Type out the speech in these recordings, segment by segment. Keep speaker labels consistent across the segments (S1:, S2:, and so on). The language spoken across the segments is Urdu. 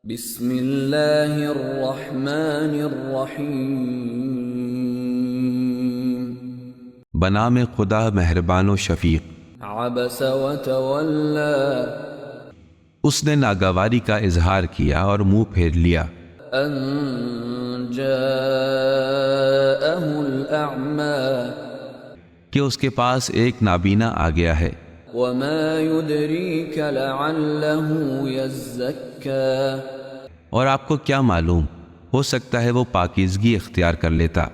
S1: بسم اللہ الرحمن الرحیم
S2: بنام خدا مہربان و شفیق۔
S1: عبس وتولی
S2: اس نے ناگواری کا اظہار کیا اور منہ پھیر لیا۔
S1: ان جاءہ الاعمی
S2: کہ اس کے پاس ایک نابینا آ گیا ہے۔
S1: وما يدریک لعلہ یزکی
S2: اور آپ کو کیا معلوم، ہو سکتا ہے وہ پاکیزگی اختیار کر لیتا۔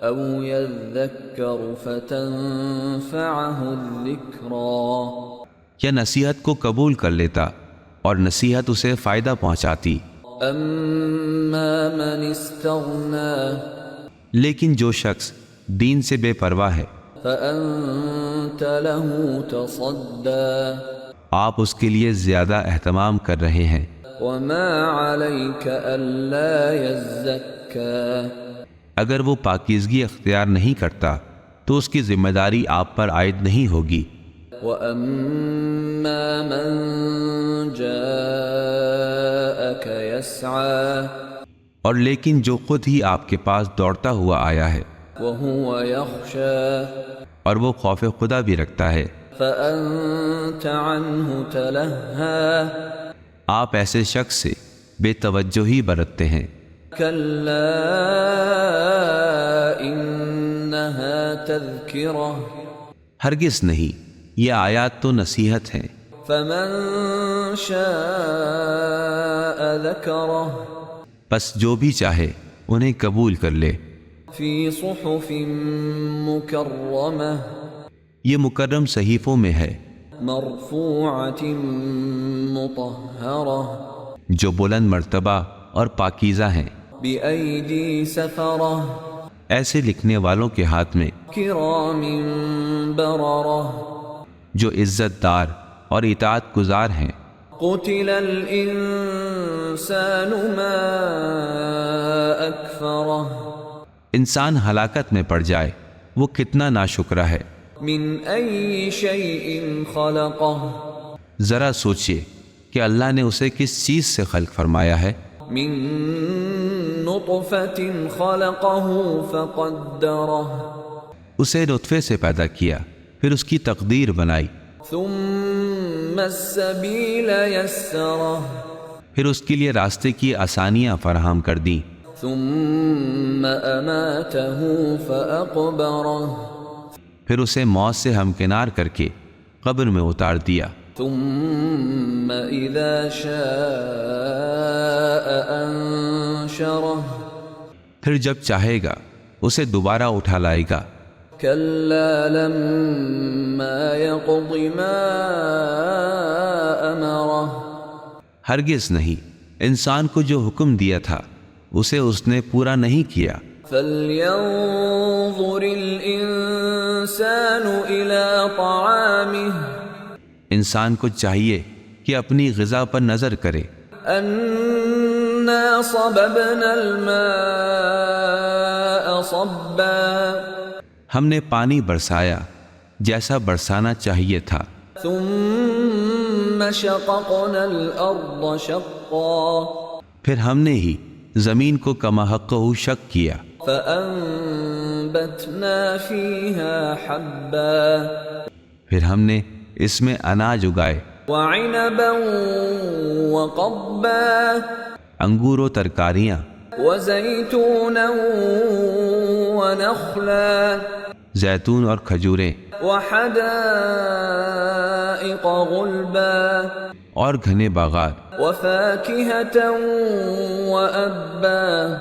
S1: او یذکر فتنفعہ الذکری
S2: یا نصیحت کو قبول کر لیتا اور نصیحت اسے فائدہ پہنچاتی۔
S1: اما من استغنی
S2: لیکن جو شخص دین سے بے پرواہ ہے،
S1: فأنت له تصدی
S2: آپ اس کے لیے زیادہ اہتمام کر رہے ہیں۔
S1: وما عليك ألا يزكى
S2: اگر وہ پاکیزگی اختیار نہیں کرتا تو اس کی ذمہ داری آپ پر عائد نہیں ہوگی۔
S1: وأما من جاءك يسعى
S2: اور لیکن جو خود ہی آپ کے پاس دوڑتا ہوا آیا ہے
S1: وهو يخشى
S2: اور وہ خوف خدا بھی رکھتا ہے،
S1: فأنت عنه تلهى
S2: آپ ایسے شخص سے بے توجہی برتتے ہیں۔
S1: كلا إنها تذكرة
S2: ہرگز نہیں، یہ آیات تو نصیحت ہیں۔
S1: فمن شاء ذكره
S2: پس جو بھی چاہے انہیں قبول کر لے۔
S1: في صحف مكرمة
S2: یہ مکرم صحیفوں میں ہے،
S1: مرفوعة مطهرة
S2: جو بلند مرتبہ اور پاکیزہ ہیں،
S1: بأيدي سفرة
S2: ایسے لکھنے والوں کے ہاتھ میں
S1: كرام بررة
S2: جو عزت دار اور اطاعت گزار ہیں۔
S1: قتل الإنسان ما أكفره
S2: انسان ہلاکت میں پڑ جائے وہ کتنا ناشکرا ہے۔
S1: من أي شيء خلقه
S2: ذرا سوچئے کہ اللہ نے اسے کس چیز سے خلق فرمایا ہے۔
S1: من نطفة خلقه فقدره
S2: اسے نطفے سے پیدا کیا پھر اس کی تقدیر بنائی،
S1: ثم السبيل يسره
S2: پھر اس کے لیے راستے کی آسانیاں فراہم کر دیں،
S1: ثم أماته فأقبره
S2: پھر اسے موت سے ہمکنار کر کے قبر میں اتار دیا،
S1: ثم إذا شاء أنشره
S2: پھر جب چاہے گا اسے دوبارہ اٹھا لائے گا۔
S1: كلا لما يقض ما أمره
S2: ہرگز نہیں، انسان کو جو حکم دیا تھا اسے اس نے پورا نہیں کیا۔
S1: فلينظر الإنسان إلى طعامه
S2: انسان کو چاہیے کہ اپنی غذا پر نظر کرے،
S1: أنا صببنا الماء صبا
S2: ہم نے پانی برسایا جیسا برسانا چاہیے تھا،
S1: ثم شققنا الأرض شقا
S2: پھر ہم نے ہی زمین کو کما حق شق کیا،
S1: فأنبتنا فيها حبا
S2: پھر ہم نے اس میں اناج اگائے،
S1: وعنبا وقبا
S2: انگور و ترکاریاں،
S1: وزيتونا ونخلا
S2: زیتون اور کھجوریں،
S1: وحدائق غلبا
S2: اور گھنے باغات،
S1: وفاكهة وأبا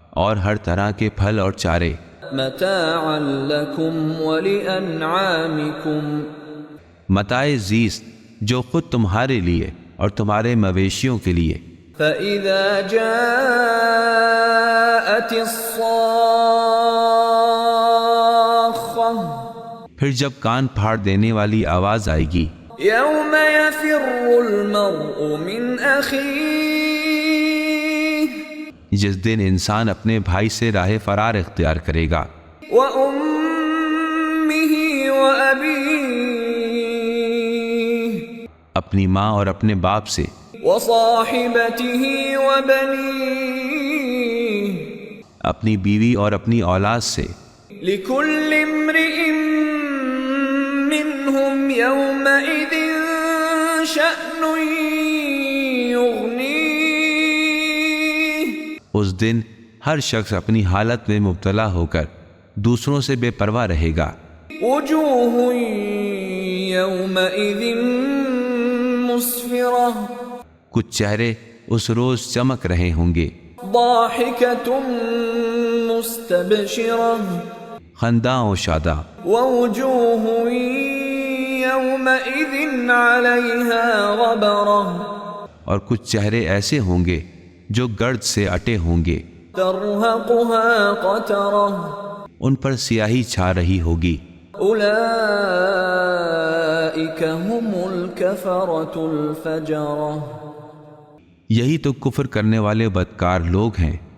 S2: اور ہر طرح کے پھل اور چارے،
S1: متاعا لكم ولأنعامكم
S2: متاع زیست جو خود تمہارے لیے اور تمہارے مویشیوں کے لیے۔
S1: فإذا جاءت الصاخة
S2: پھر جب کان پھاڑ دینے والی آواز آئے گی،
S1: يوم يفر المرء من أخيه
S2: جس دن انسان اپنے بھائی سے راہ فرار اختیار کرے گا،
S1: وأمه وأبيه
S2: اپنی ماں اور اپنے باپ سے،
S1: وصاحبته وبنيه
S2: اپنی بیوی اور اپنی اولاد سے.
S1: لكل امرئ منهم يومئذ شأن يغنيه
S2: اس دن ہر شخص اپنی حالت میں مبتلا ہو کر دوسروں سے بے پرواہ رہے گا.
S1: وجوه يومئذ مسفرة
S2: کچھ چہرے اس روز چمک رہے ہوں گے.
S1: ضاحكة مستبشرة
S2: خنداں و شاداں.
S1: ووجوه يومئذ عليها غبرة
S2: اور کچھ چہرے ایسے ہوں گے جو گرد سے اٹے ہوں گے.
S1: ترهقها قترة
S2: ان پر سیاہی چھا رہی ہوگی.
S1: أولئك هم الكفرة الفجرة
S2: یہی تو کفر کرنے والے بدکار لوگ ہیں.